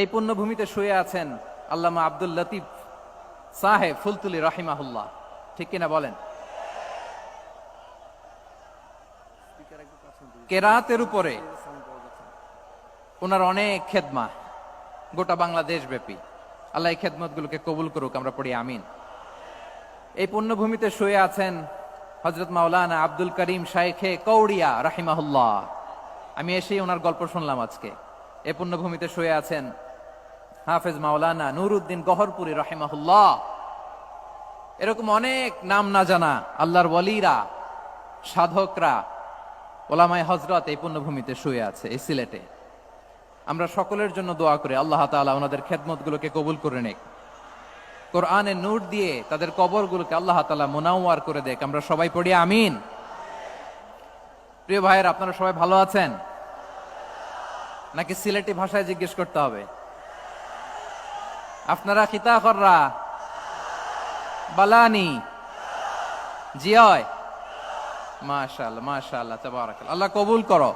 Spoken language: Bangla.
এই পুণ্যভূমিতে শুয়ে আছেন আল্লামা আব্দুল লতিফ সাহেব ফুলতুলি রাহিমাহুল্লাহ, ঠিক কিনা বলেন? কেরাতের উপরে ওনার অনেক খেদমা গোটা বাংলাদেশ ব্যাপী। আল্লাহ এই খেদমতগুলোকে কবুল করুক, আমরা পড়ি আমিন। এই পুণ্যভূমিতে শুয়ে আছেন হযরত মাওলানা আব্দুল করিম শাইখে কৌড়িয়া রাহিমাহুল্লাহ। আমি এসেই ওনার গল্প শুনলাম আজকে। এই পুণ্যভূমিতে শুয়ে আছেন হাফেজ মাওলানা নুরউদ্দিন গহরপুরি রাহিমাহুল্লাহ। এরকম অনেক নাম না জানা আল্লাহর ওয়ালিরা, সাধকরা, ওলামায়ে হযরত এই পুণ্যভূমিতে শুয়ে আছে এই সিলেটে। আমরা সকলের জন্য দোয়া করি আল্লাহ তাআলা ওনাদের খেদমতগুলোকে কবুল করে নেক, কোরআনের নূর দিয়ে তাদের কবরগুলোকে আল্লাহ তাআলা মুনাওয়ার করে দেক। আমরা সবাই পড়ি আমিন। প্রিয় ভাইয়ের, আপনারা সবাই ভালো আছেন নাকি সিলেটি ভাষায় জিজ্ঞেস করতে হবে? আপনারা খিতা কররা বালানি জিয়? মাশাআল্লাহ মাশাআল্লাহ, তাবারাকাল্লাহ। আল্লাহ কবুল করো।